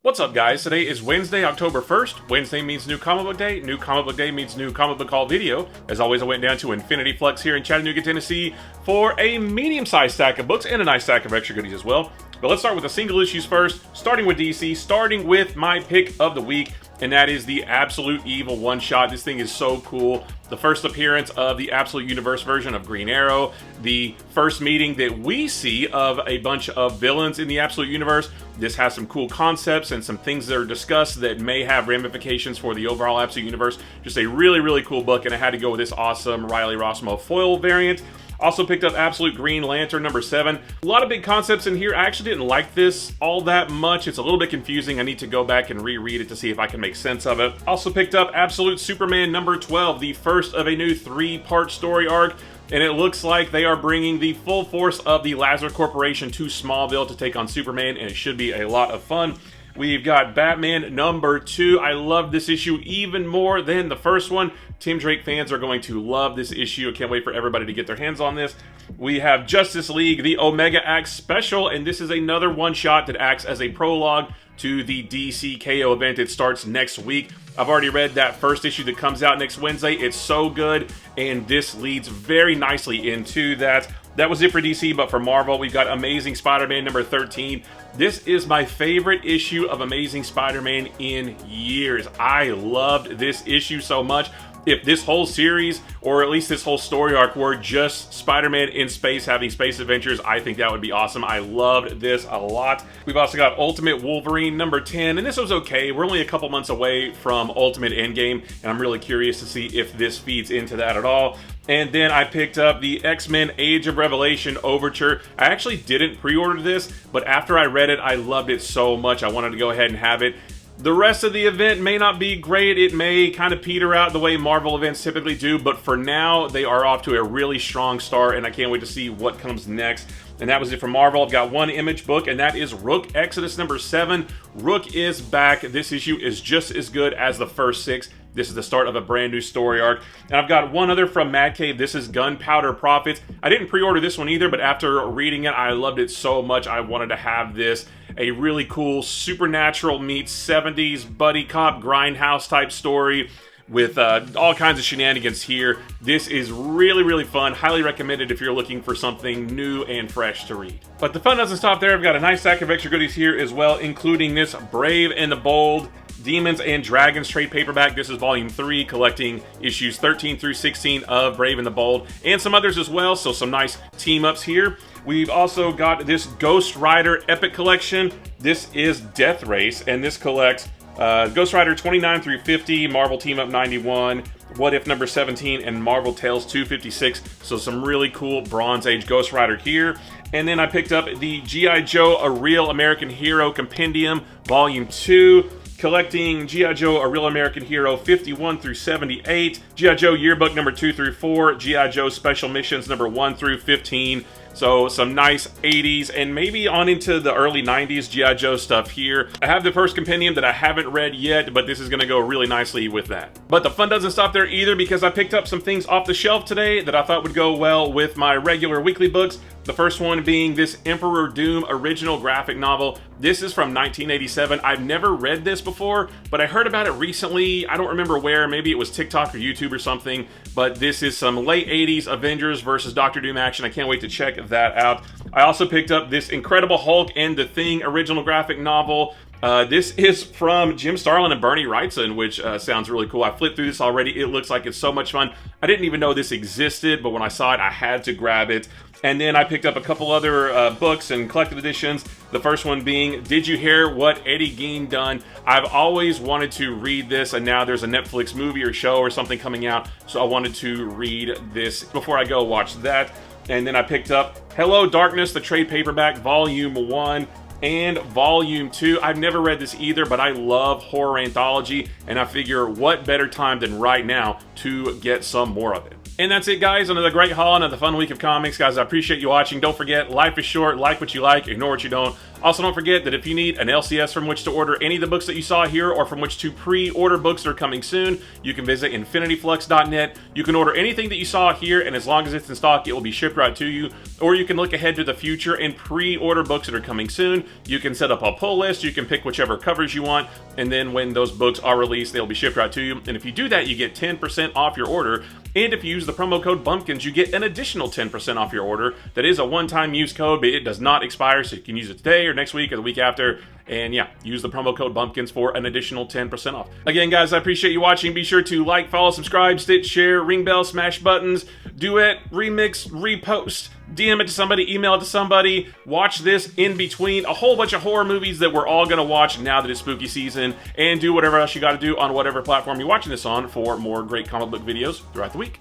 What's up, guys? Today is Wednesday, October 1st. Wednesday means New Comic Book Day. New Comic Book Day means New Comic Book Haul video. As always, I went down to Infinity Flux here in Chattanooga, Tennessee for a medium-sized stack of books and a nice stack of extra goodies as well. But let's start with the single issues first, starting with DC, starting with my pick of the week, and that is the Absolute Evil one-shot. This thing is so cool. The first appearance of the Absolute Universe version of Green Arrow, the first meeting that we see of a bunch of villains in the Absolute Universe. This has some cool concepts and some things that are discussed that may have ramifications for the overall Absolute Universe. Just a really, really cool book, and I had to go with this awesome Riley Rossmo foil variant. Also picked up Absolute Green Lantern number 7. A lot of big concepts in here. I actually didn't like this all that much. It's a little bit confusing. I need to go back and reread it to see if I can make sense of it. Also picked up Absolute Superman number 12, the first of a new 3-part story arc. And it looks like they are bringing the full force of the Lazarus Corporation to Smallville to take on Superman, and it should be a lot of fun. We've got Batman number 2. I love this issue even more than the first one. Tim Drake fans are going to love this issue. I can't wait for everybody to get their hands on this. We have Justice League, the Omega Acts special, and this is another one-shot that acts as a prologue to the DC KO event. It starts next week. I've already read that first issue that comes out next Wednesday. It's so good, and this leads very nicely into that. That was it for DC, but for Marvel, we've got Amazing Spider-Man number 13. This is my favorite issue of Amazing Spider-Man in years. I loved this issue so much. If this whole series, or at least this whole story arc, were just Spider-Man in space having space adventures, I think that would be awesome. I loved this a lot. We've also got Ultimate Wolverine number 10, and this was okay. We're only a couple months away from Ultimate Endgame, and I'm really curious to see if this feeds into that at all. And then I picked up the X-Men Age of Revelation Overture. I actually didn't pre-order this, but after I read it, I loved it so much I wanted to go ahead and have it. The rest of the event may not be great. It may kind of peter out the way Marvel events typically do, but for now, they are off to a really strong start, and I can't wait to see what comes next. And that was it for Marvel. I've got one Image book, and that is Rook Exodus number 7. Rook is back. This issue is just as good as the first 6. This is the start of a brand new story arc. And I've got one other from Mad Cave. This is Gunpowder Profits. I didn't pre-order this one either, but after reading it, I loved it so much I wanted to have this. A really cool supernatural meets 70s buddy cop grindhouse type story with all kinds of shenanigans here. This is really, really fun. Highly recommended if you're looking for something new and fresh to read. But the fun doesn't stop there. I've got a nice stack of extra goodies here as well, including this Brave and the Bold Demons and Dragons trade paperback. This is volume 3, collecting issues 13 through 16 of Brave and the Bold, and some others as well, so some nice team-ups here. We've also got this Ghost Rider Epic Collection. This is Death Race, and this collects Ghost Rider 29 through 50, Marvel Team-Up 91, What If number 17, and Marvel Tales 256. So some really cool Bronze Age Ghost Rider here. And then I picked up the G.I. Joe, A Real American Hero Compendium, Volume 2, collecting G.I. Joe, A Real American Hero 51 through 78, G.I. Joe Yearbook number 2 through 4, G.I. Joe Special Missions number 1 through 15. So some nice 80s and maybe on into the early 90s G.I. Joe stuff here. I have the first compendium that I haven't read yet, but this is going to go really nicely with that. But the fun doesn't stop there either, because I picked up some things off the shelf today that I thought would go well with my regular weekly books. The first one being this Emperor Doom original graphic novel. This is from 1987. I've never read this before, but I heard about it recently. I don't remember where. Maybe it was TikTok or YouTube or something. But this is some late 80s Avengers versus Doctor Doom action. I can't wait to check that out. I also picked up this Incredible Hulk and the Thing original graphic novel. This is from Jim Starlin and Bernie Wrightson, which sounds really cool. I flipped through this already. It looks like it's so much fun. I didn't even know this existed, but when I saw it, I had to grab it. And then I picked up a couple other books and collected editions. The first one being Did You Hear What Eddie Gein Done? I've always wanted to read this, and now there's a Netflix movie or show or something coming out, so I wanted to read this before I go watch that. And then I picked up Hello Darkness, the trade paperback, Volume 1 and Volume 2. I've never read this either, but I love horror anthology, and I figure what better time than right now to get some more of it. And that's it, guys. Another great haul, another fun week of comics. Guys, I appreciate you watching. Don't forget, life is short. Like what you like, ignore what you don't. Also, don't forget that if you need an LCS from which to order any of the books that you saw here, or from which to pre-order books that are coming soon, you can visit infinityflux.net. You can order anything that you saw here, and as long as it's in stock, it will be shipped right to you. Or you can look ahead to the future and pre-order books that are coming soon. You can set up a pull list. You can pick whichever covers you want, and then when those books are released, they'll be shipped right to you. And if you do that, you get 10% off your order. And if you use the promo code BUMPKINS, you get an additional 10% off your order. That is a one-time use code, but it does not expire, so you can use it today or next week or the week after. And yeah, use the promo code BUMPKINS for an additional 10% off. Again, guys, I appreciate you watching. Be sure to like, follow, subscribe, stitch, share, ring bell, smash buttons, duet, remix, repost, DM it to somebody, email it to somebody. Watch this in between a whole bunch of horror movies that we're all going to watch now that it's spooky season, and do whatever else you got to do on whatever platform you're watching this on for more great comic book videos throughout the week.